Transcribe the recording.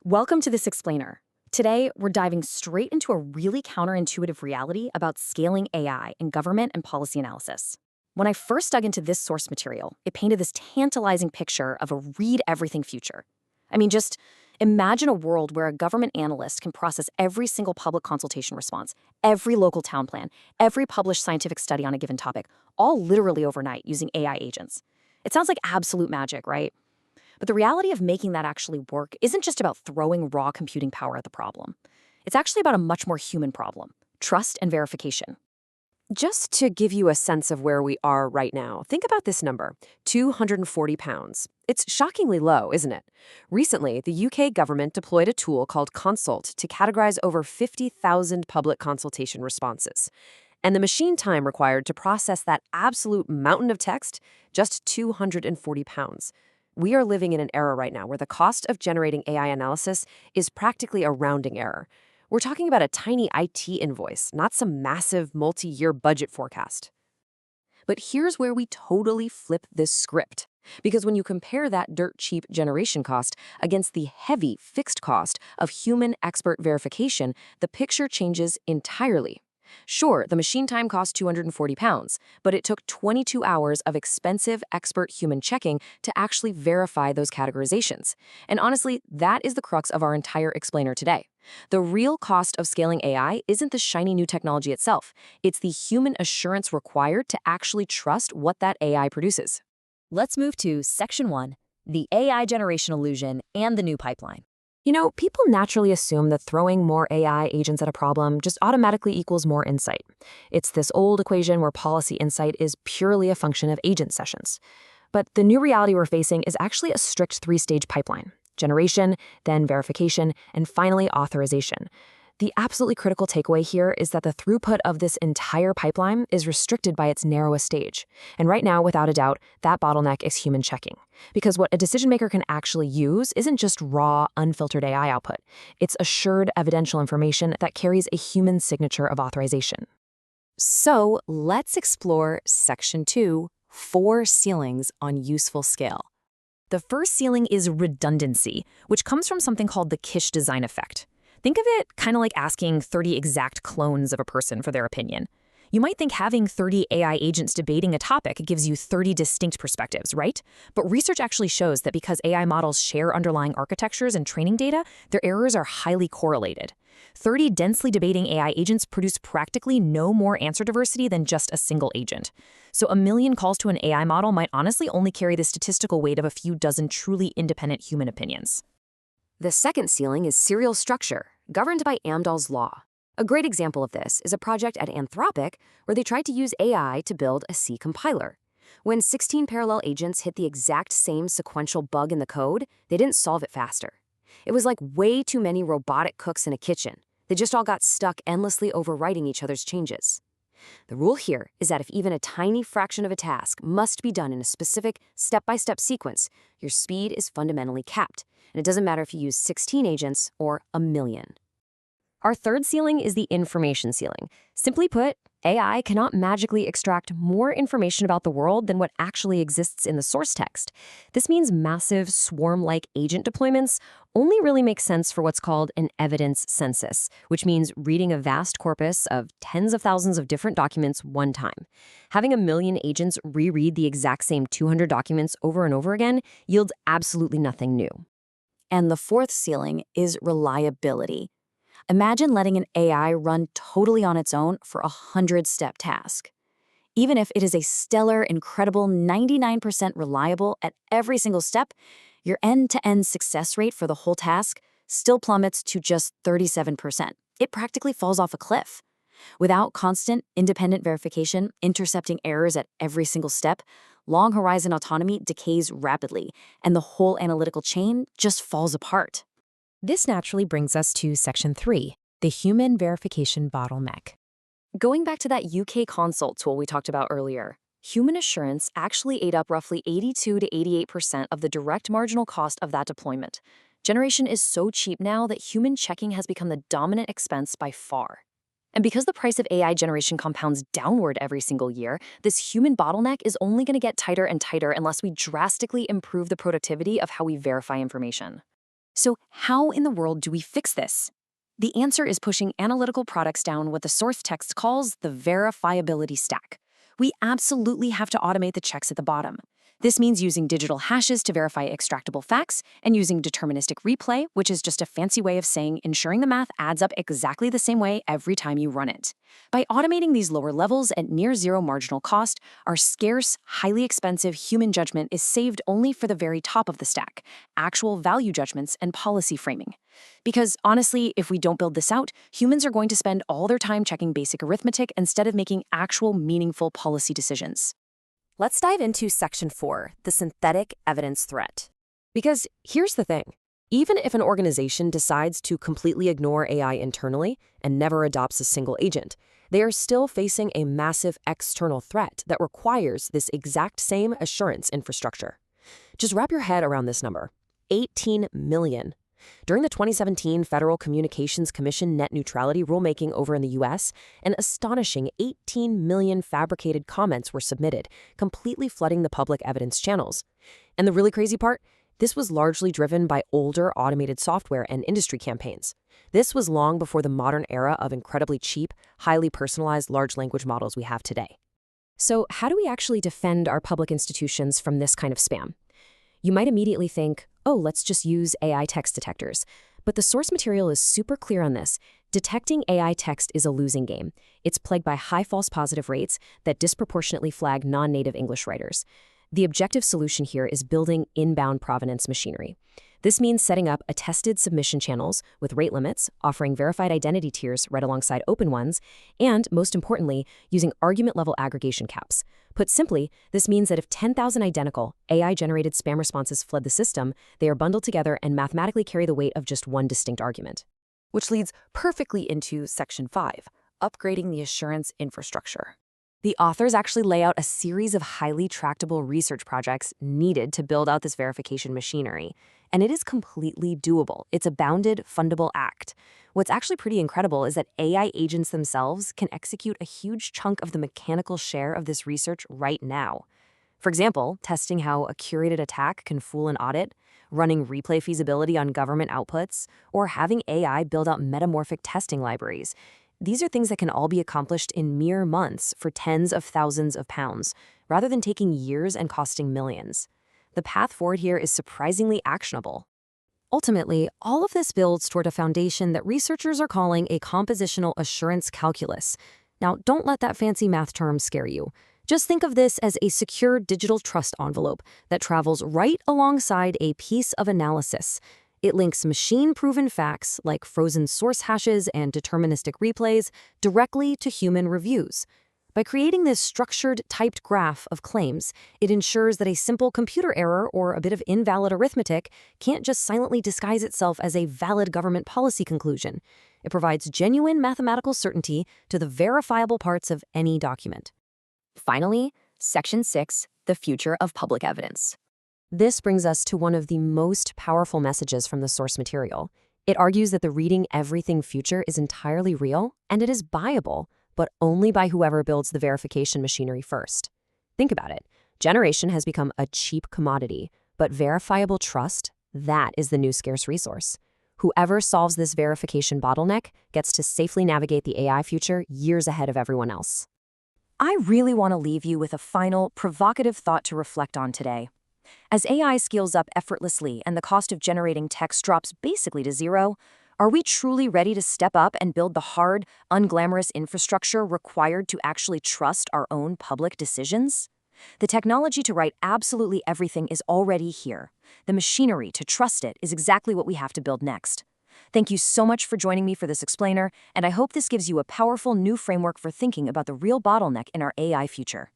Welcome to this explainer. Today, we're diving straight into a really counterintuitive reality about scaling AI in government and policy analysis. When I first dug into this source material, it painted this tantalizing picture of a read-everything future. Just imagine a world where a government analyst can process every single public consultation response, every local town plan, every published scientific study on a given topic, all literally overnight using AI agents. It sounds like absolute magic, right? But the reality of making that actually work isn't just about throwing raw computing power at the problem. It's actually about a much more human problem: trust and verification. Just to give you a sense of where we are right now, think about this number, 240 pounds. It's shockingly low, isn't it? Recently, the UK government deployed a tool called Consult to categorize over 50,000 public consultation responses. And the machine time required to process that absolute mountain of text, just 240 pounds. We are living in an era right now where the cost of generating AI analysis is practically a rounding error. We're talking about a tiny IT invoice, not some massive multi-year budget forecast. But here's where we totally flip this script. Because when you compare that dirt-cheap generation cost against the heavy fixed cost of human expert verification, the picture changes entirely. Sure, the machine time cost 240 pounds, but it took 22 hours of expensive expert human checking to actually verify those categorizations. And honestly, that is the crux of our entire explainer today. The real cost of scaling AI isn't the shiny new technology itself. It's the human assurance required to actually trust what that AI produces. Let's move to Section 1, the AI generation illusion and the new pipeline. People naturally assume that throwing more AI agents at a problem just automatically equals more insight. It's this old equation where policy insight is purely a function of agent sessions. But the new reality we're facing is actually a strict three-stage pipeline: generation, then verification, and finally authorization. The absolutely critical takeaway here is that the throughput of this entire pipeline is restricted by its narrowest stage. And right now, without a doubt, that bottleneck is human checking. Because what a decision maker can actually use isn't just raw, unfiltered AI output. It's assured evidential information that carries a human signature of authorization. So let's explore Section 2, 4 ceilings on useful scale. The first ceiling is redundancy, which comes from something called the Kish design effect. Think of it kind of like asking 30 exact clones of a person for their opinion. You might think having 30 AI agents debating a topic gives you 30 distinct perspectives, right? But research actually shows that because AI models share underlying architectures and training data, their errors are highly correlated. 30 densely debating AI agents produce practically no more answer diversity than just a single agent. So a million calls to an AI model might honestly only carry the statistical weight of a few dozen truly independent human opinions. The second ceiling is serial structure, governed by Amdahl's law. A great example of this is a project at Anthropic where they tried to use AI to build a C compiler. When 16 parallel agents hit the exact same sequential bug in the code, they didn't solve it faster. It was like way too many robotic cooks in a kitchen. They just all got stuck endlessly overwriting each other's changes. The rule here is that if even a tiny fraction of a task must be done in a specific step-by-step sequence, your speed is fundamentally capped. And it doesn't matter if you use 16 agents or a million. Our third ceiling is the information ceiling. Simply put, AI cannot magically extract more information about the world than what actually exists in the source text. This means massive swarm-like agent deployments only really make sense for what's called an evidence census, which means reading a vast corpus of tens of thousands of different documents one time. Having a million agents reread the exact same 200 documents over and over again yields absolutely nothing new. And the fourth ceiling is reliability. Imagine letting an AI run totally on its own for a 100-step task. Even if it is a stellar, incredible 99% reliable at every single step, your end-to-end success rate for the whole task still plummets to just 37%. It practically falls off a cliff. Without constant, independent verification, intercepting errors at every single step, long-horizon autonomy decays rapidly, and the whole analytical chain just falls apart. This naturally brings us to Section 3, the human verification bottleneck. Going back to that UK consult tool we talked about earlier, human assurance actually ate up roughly 82 to 88% of the direct marginal cost of that deployment. Generation is so cheap now that human checking has become the dominant expense by far. And because the price of AI generation compounds downward every single year, this human bottleneck is only going to get tighter and tighter unless we drastically improve the productivity of how we verify information. So how in the world do we fix this? The answer is pushing analytical products down what the source text calls the verifiability stack. We absolutely have to automate the checks at the bottom. This means using digital hashes to verify extractable facts and using deterministic replay, which is just a fancy way of saying ensuring the math adds up exactly the same way every time you run it. By automating these lower levels at near zero marginal cost, our scarce, highly expensive human judgment is saved only for the very top of the stack, actual value judgments and policy framing. Because honestly, if we don't build this out, humans are going to spend all their time checking basic arithmetic instead of making actual meaningful policy decisions. Let's dive into Section 4, the synthetic evidence threat. Because here's the thing. Even if an organization decides to completely ignore AI internally and never adopts a single agent, they are still facing a massive external threat that requires this exact same assurance infrastructure. Just wrap your head around this number, 18 million. During the 2017 Federal Communications Commission net neutrality rulemaking over in the U.S., an astonishing 18 million fabricated comments were submitted, completely flooding the public evidence channels. And the really crazy part? This was largely driven by older automated software and industry campaigns. This was long before the modern era of incredibly cheap, highly personalized large language models we have today. So how do we actually defend our public institutions from this kind of spam? You might immediately think, oh, let's just use AI text detectors. But the source material is super clear on this. Detecting AI text is a losing game. It's plagued by high false positive rates that disproportionately flag non-native English writers. The objective solution here is building inbound provenance machinery. This means setting up attested submission channels with rate limits, offering verified identity tiers read alongside open ones, and, most importantly, using argument-level aggregation caps. Put simply, this means that if 10,000 identical, AI-generated spam responses flood the system, they are bundled together and mathematically carry the weight of just one distinct argument. Which leads perfectly into Section 5, upgrading the assurance infrastructure. The authors actually lay out a series of highly tractable research projects needed to build out this verification machinery. And it is completely doable. It's a bounded, fundable act. What's actually pretty incredible is that AI agents themselves can execute a huge chunk of the mechanical share of this research right now. For example, testing how a curated attack can fool an audit, running replay feasibility on government outputs, or having AI build out metamorphic testing libraries. These are things that can all be accomplished in mere months for tens of thousands of pounds, rather than taking years and costing millions. The path forward here is surprisingly actionable. Ultimately, all of this builds toward a foundation that researchers are calling a compositional assurance calculus. Now, don't let that fancy math term scare you. Just think of this as a secure digital trust envelope that travels right alongside a piece of analysis. It links machine-proven facts like frozen source hashes and deterministic replays directly to human reviews. By creating this structured, typed graph of claims, it ensures that a simple computer error or a bit of invalid arithmetic can't just silently disguise itself as a valid government policy conclusion. It provides genuine mathematical certainty to the verifiable parts of any document. Finally, Section 6, the future of public evidence. This brings us to one of the most powerful messages from the source material. It argues that the reading everything future is entirely real, and it is buyable, but only by whoever builds the verification machinery first. Think about it. Generation has become a cheap commodity, but verifiable trust, that is the new scarce resource. Whoever solves this verification bottleneck gets to safely navigate the AI future years ahead of everyone else. I really want to leave you with a final, provocative thought to reflect on today. As AI scales up effortlessly and the cost of generating text drops basically to zero, are we truly ready to step up and build the hard, unglamorous infrastructure required to actually trust our own public decisions? The technology to write absolutely everything is already here. The machinery to trust it is exactly what we have to build next. Thank you so much for joining me for this explainer, and I hope this gives you a powerful new framework for thinking about the real bottleneck in our AI future.